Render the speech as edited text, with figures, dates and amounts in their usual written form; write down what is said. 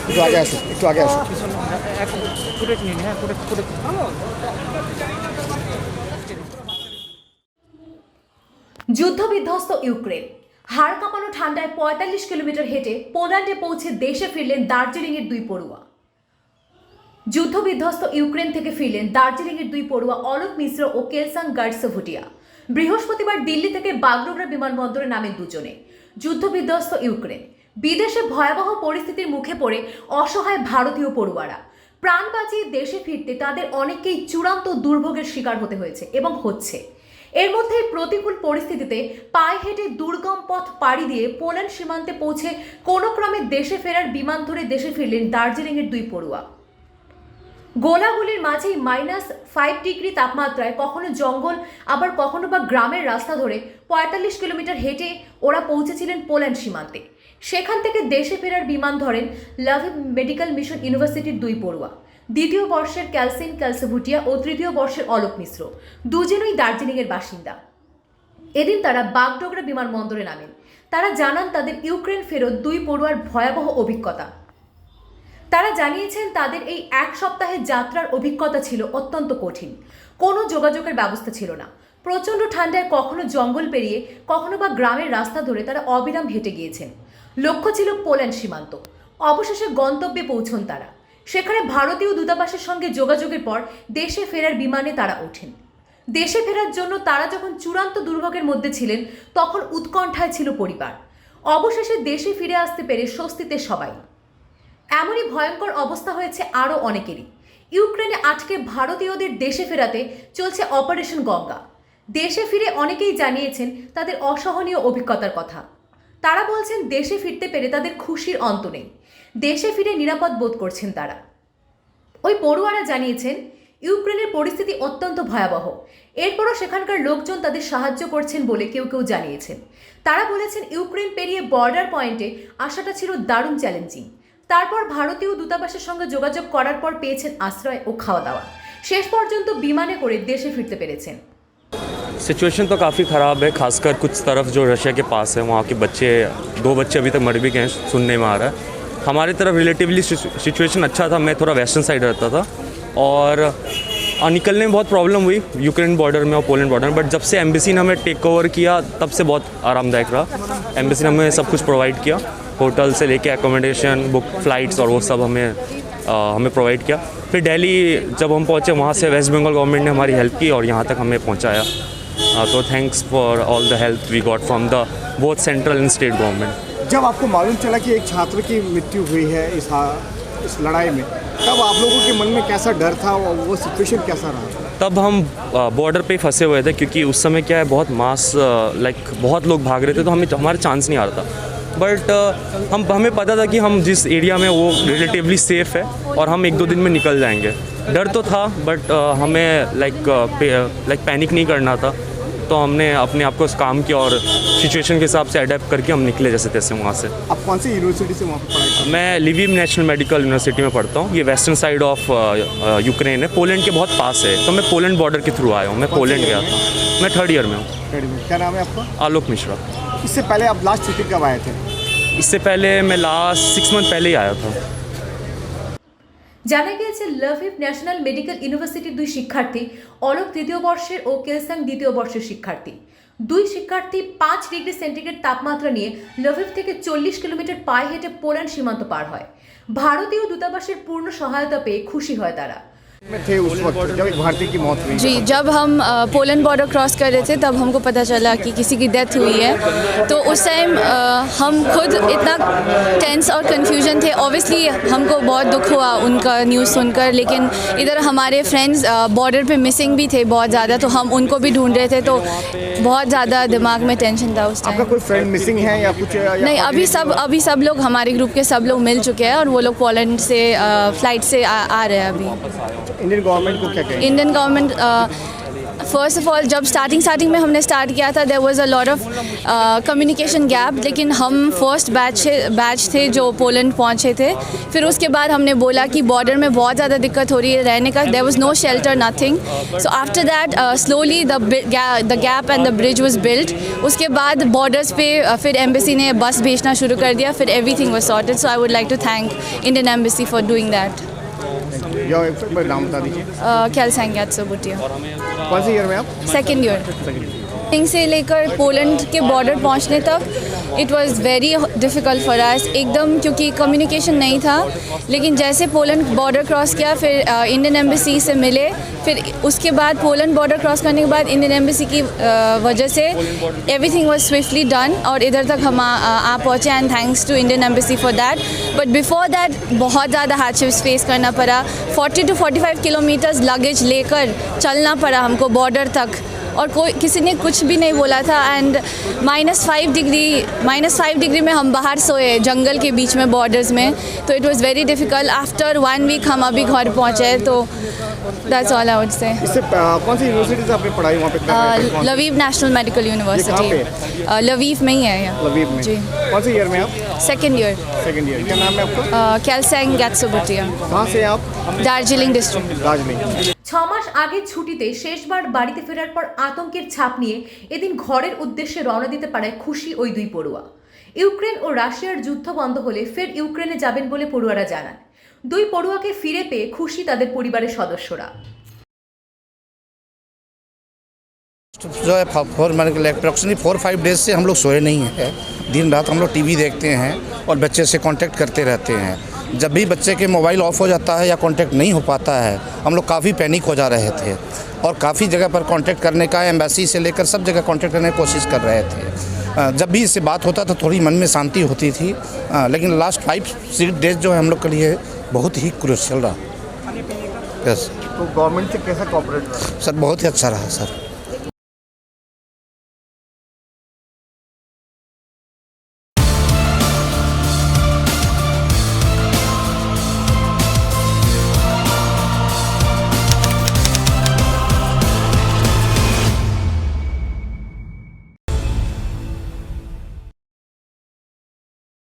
একটু আগে আসো, একটু আগে আসো। যুদ্ধবিধ্বস্ত ইউক্রেন, হাড় কাঁপানো ঠান্ডায় ৪৫ কিলোমিটার হেঁটে পোল্যান্ডে পৌঁছে দেশে ফিরলেন দার্জিলিংয়ের দুই পড়ুয়া। যুদ্ধবিধ্বস্ত ইউক্রেন থেকে ফিরলেন দার্জিলিংয়ের দুই পড়ুয়া অলোক মিশ্র ও কেলসাং গার্ডসভুটিয়া। বৃহস্পতিবার দিল্লি থেকে বাগডোগরা বিমানবন্দরে নামেন দুজনে। যুদ্ধবিধ্বস্ত ইউক্রেন, বিদেশে ভয়াবহ পরিস্থিতির মুখে পড়ে অসহায় ভারতীয় পড়ুয়ারা প্রাণ বাঁচিয়ে দেশে ফিরতে তাদের অনেককেই চূড়ান্ত দুর্ভোগের শিকার হতে হয়েছে এবং হচ্ছে। এর মধ্যে প্রতিকূল পরিস্থিতিতে পায়ে হেঁটে দুর্গম পথ পাড়ি দিয়ে পোল্যান্ড সীমান্তে পৌঁছে কোনো ক্রমে দেশে ফেরার বিমান ধরে দেশে ফিরলেন দার্জিলিংয়ের দুই পড়ুয়া। গোলাগুলির মাঝেই -5 ডিগ্রি তাপমাত্রায় কখনো জঙ্গল আবার কখনো বা গ্রামের রাস্তা ধরে ৪৫ কিলোমিটার হেঁটে ওরা পৌঁছেছিলেন পোল্যান্ড সীমান্তে। সেখান থেকে দেশে ফেরার বিমান ধরেন লভিভ মেডিকেল মিশন ইউনিভার্সিটির দুই পড়ুয়া, দ্বিতীয় বর্ষের ক্যালসিন ক্যালসভুটিয়া ও তৃতীয় বর্ষের অলোক মিশ্র, দুজনই দার্জিলিংয়ের বাসিন্দা। এদিন তারা বাগডোগরা বিমানবন্দরে নামেন। তারা জানান তাদের ইউক্রেন ফেরত দুই পড়ুয়ার ভয়াবহ অভিজ্ঞতা। তারা জানিয়েছেন তাদের এই এক সপ্তাহের যাত্রার অভিজ্ঞতা ছিল অত্যন্ত কঠিন। কোনো যোগাযোগের ব্যবস্থা ছিল না। প্রচণ্ড ঠান্ডায় কখনো জঙ্গল পেরিয়ে কখনো বা গ্রামের রাস্তা ধরে তারা অবিরাম হেঁটে গিয়েছেন। লক্ষ্য ছিল পোল্যান্ড সীমান্ত। অবশেষে গন্তব্যে পৌঁছন তারা। সেখানে ভারতীয় দূতাবাসের সঙ্গে যোগাযোগের পর দেশে ফেরার বিমানে তারা ওঠেন। দেশে ফেরার জন্য তারা যখন চূড়ান্ত দুর্ভোগের মধ্যে ছিলেন তখন উৎকণ্ঠায় ছিল পরিবার। অবশেষে দেশে ফিরে আসতে পেরে স্বস্তিতে সবাই। এমনই ভয়ঙ্কর অবস্থা হয়েছে আরও অনেকেরই। ইউক্রেনে আটকে ভারতীয়দের দেশে ফেরাতে চলছে অপারেশন গঙ্গা। দেশে ফিরে অনেকেই জানিয়েছেন তাদের অসহনীয় অভিজ্ঞতার কথা। তারা বলছেন দেশে ফিরতে পেরে তাদের খুশির অন্ত নেই। দেশে ফিরে নিরাপদ বোধ করছেন তারা। ওই পড়ুয়ারা জানিয়েছেন ইউক্রেনের পরিস্থিতি অত্যন্ত ভয়াবহ। এরপরও সেখানকার লোকজন তাদের সাহায্য করছেন বলে কেউ কেউ জানিয়েছেন। তারা বলেছেন ইউক্রেন পেরিয়ে বর্ডার পয়েন্টে আসাটা ছিল দারুণ চ্যালেঞ্জিং। তারপর ভারতীয় দূতাবাসের সঙ্গে যোগাযোগ করার পর পেয়েছেন আশ্রয় ও খাওয়া দাওয়া। শেষ পর্যন্ত বিমানে করে দেশে ফিরতে পেরেছেন। सिचुएशन तो काफ़ी ख़राब है, खासकर कुछ तरफ जो रशिया के पास है वहाँ के बच्चे, 2 बच्चे अभी तक मर भी गए हैं, सुनने में आ रहा है। हमारी तरफ रिलेटिवली सिचुएशन अच्छा था, मैं थोड़ा वेस्टर्न साइड रहता था और निकलने में बहुत प्रॉब्लम हुई यूक्रेन बॉर्डर में और पोलैंड बॉर्डर में, बट जब से एम्बेसी ने हमें टेक ओवर किया तब से बहुत आरामदायक रहा। एम्बेसी ने हमें सब कुछ प्रोवाइड किया, होटल से लेके एकोमोडेशन, बुक फ्लाइट्स और वो सब हमें प्रोवाइड किया। फिर दिल्ली जब हम पहुँचे वहाँ से वेस्ट बंगाल गवर्नमेंट ने हमारी हेल्प की और यहाँ तक हमें पहुँचाया। तो thanks for all the help we got from the both central and state government. जब आपको मालूम चला कि एक छात्र की मृत्यु हुई है इस लड़ाई में, तब आप लोगों के मन में कैसा डर था और वो सिचुएशन कैसा रहा? तब हम बॉर्डर पे फंसे हुए थे क्योंकि उस समय क्या है, बहुत बहुत लोग भाग रहे थे, तो हमारा चांस नहीं आ रहा था। बट हमें पता था कि हम जिस एरिया में वो रिलेटिवली सेफ़ है और हम 1-2 दिन में निकल जाएंगे। डर तो था बट हमें पैनिक नहीं करना था, तो हमने अपने आप को काम किया और सिचुएशन के हिसाब से अडेप्ट करके हम निकले जैसे तैसे वहाँ से। आप कौन सी यूनिवर्सिटी से वहाँ पर पढ़ाई? मैं लिविव नेशनल मेडिकल यूनिवर्सिटी में पढ़ता हूँ। ये वेस्टर्न साइड ऑफ यूक्रेन है, पोलैंड के बहुत पास है, तो मैं पोलैंड बॉर्डर के थ्रू आया हूँ। मैं पोलैंड गया था। मैं 3rd ईयर में हूँ। क्या नाम है आपका? आलोक मिश्रा। इससे पहले आप लास्ट छुट्टी कब आए थे? इससे पहले मैं लास्ट 6 मंथ पहले ही आया था। জানা গিয়েছে লভিভ ন্যাশনাল মেডিকেল ইউনিভার্সিটির দুই শিক্ষার্থী অলোক 3য় বর্ষের ও কেলসাং 2য় বর্ষের শিক্ষার্থী। দুই শিক্ষার্থী 5 ডিগ্রি সেন্টিগ্রেড তাপমাত্রা নিয়ে লভিভ থেকে 40 কিলোমিটার পায়ে হেঁটে পোল্যান্ড সীমান্ত পার হয়। ভারতীয় দূতাবাসের পূর্ণ সহায়তা পেয়ে খুশি হয় তারা। में थे उस वक्त जब एक भारतीय की मौत हुई? जी, जब हम पोलैंड बॉर्डर क्रॉस कर रहे थे तब हमको पता चला कि किसी की डेथ हुई है। तो उस टाइम हम खुद इतना टेंस और कन्फ्यूजन थे। ऑब्वियसली हमको बहुत दुख हुआ उनका न्यूज़ सुनकर, लेकिन इधर हमारे फ्रेंड्स बॉर्डर पे मिसिंग भी थे बहुत ज़्यादा, तो हम उनको भी ढूंढ रहे थे, तो बहुत ज़्यादा दिमाग में टेंशन था उस टाइम। आपका कोई फ्रेंड मिसिंग है या कुछ? नहीं, अभी सब लोग, हमारे ग्रुप के सब लोग मिल चुके हैं और वो लोग पोलैंड से फ्लाइट से आ रहे हैं अभी। इंडियन गवर्नमेंट को क्या कहें? Indian government first of all जब स्टार्टिंग में हमने स्टार्ट किया था there was a lot of communication gap, लेकिन हम फर्स्ट बैच थे जो पोलैंड पहुंचे थे। फिर उसके बाद हमने बोला कि बॉर्डर में बहुत ज़्यादा दिक्कत हो रही है रहने का, there was no shelter nothing. So after that slowly the gap and the bridge was built. उसके बाद बॉर्डर्स पे फिर एम्बेसी ने बस भेजना शुरू कर दिया, फिर everything was sorted. So I would like to thank Indian embassy for doing that. नाम बता दीजिए। कैलसेंग गैट्सोबुटिया। कौन से ईयर में आप? सेकेंड ईयर से लेकर पोलैंड के बॉर्डर पहुंचने तक it was very difficult for us एकदम, क्योंकि कम्युनिकेशन नहीं था। लेकिन जैसे पोलैंड बॉर्डर क्रॉस किया फिर इंडियन एम्बेसी से मिले, फिर उसके बाद पोलैंड बॉर्डर क्रॉस करने के बाद इंडियन एम्बेसी की वजह से एवरीथिंग वाज स्विफ्टली डन और इधर तक हम आ पहुँचे, and thanks to Indian embassy for that. But before that बहुत ज़्यादा हार्डशिप्स फेस करना पड़ा। 40 to 45 किलोमीटर्स लगेज लेकर चलना पड़ा हमको बॉर्डर तक, और कोई किसी ने कुछ भी नहीं बोला था। एंड -5 डिग्री में हम बाहर सोए जंगल के बीच में बॉर्डर्स में, तो it was very difficult. After 1 week हम अभी घर पहुँचे, तो that's all I would say. इससे कौन सी यूनिवर्सिटी से आपने पढ़ाई वहाँ पे? Lviv national medical university, Lviv में ही है यहाँ। लवीव में जी। कौन से ईयर में आप? Second year. क्या नाम है आपका? कैलसेंग गैट्सोबुटिया। कहाँ से हैं आप? दार्जिलिंग डिस्ट्रिक्ट। दार्जिलिंग। 6 মাস আগে ছুটিতে শেষবার বাড়িতে ফেরার পর আতঙ্কের ছাপ নিয়ে এদিন ঘরের উদ্দেশ্যে রওনা দিতে পারায় খুশি ওই দুই পড়ুয়া। ইউক্রেন ও রাশিয়ার যুদ্ধ বন্ধ হলে ফের ইউক্রেনে যাবেন বলে পড়ুয়ারা জানান। দুই পড়ুয়াকে ফিরে পেয়ে খুশি তাদের পরিবারের সদস্যরা। जो है अप्रॉक्सीमेटली 4-5 डेज से हम लोग सोए नहीं हैं। दिन रात हम लोग टीवी देखते हैं और बच्चे से कांटेक्ट करते रहते हैं। जब भी बच्चे के मोबाइल ऑफ हो जाता है या कांटेक्ट नहीं हो पाता है, हम लोग काफ़ी पैनिक हो जा रहे थे और काफ़ी जगह पर कांटेक्ट करने का, एम्बेसी से लेकर सब जगह कांटेक्ट करने की कोशिश कर रहे थे। जब भी इससे बात होता था थोड़ी मन में शांति होती थी, लेकिन लास्ट 5-6 डेज जो है हम लोग के लिए बहुत ही क्रूशियल रहा। यस। तो गवर्नमेंट से कैसा कोऑपरेट रहा? सर बहुत ही अच्छा रहा सर।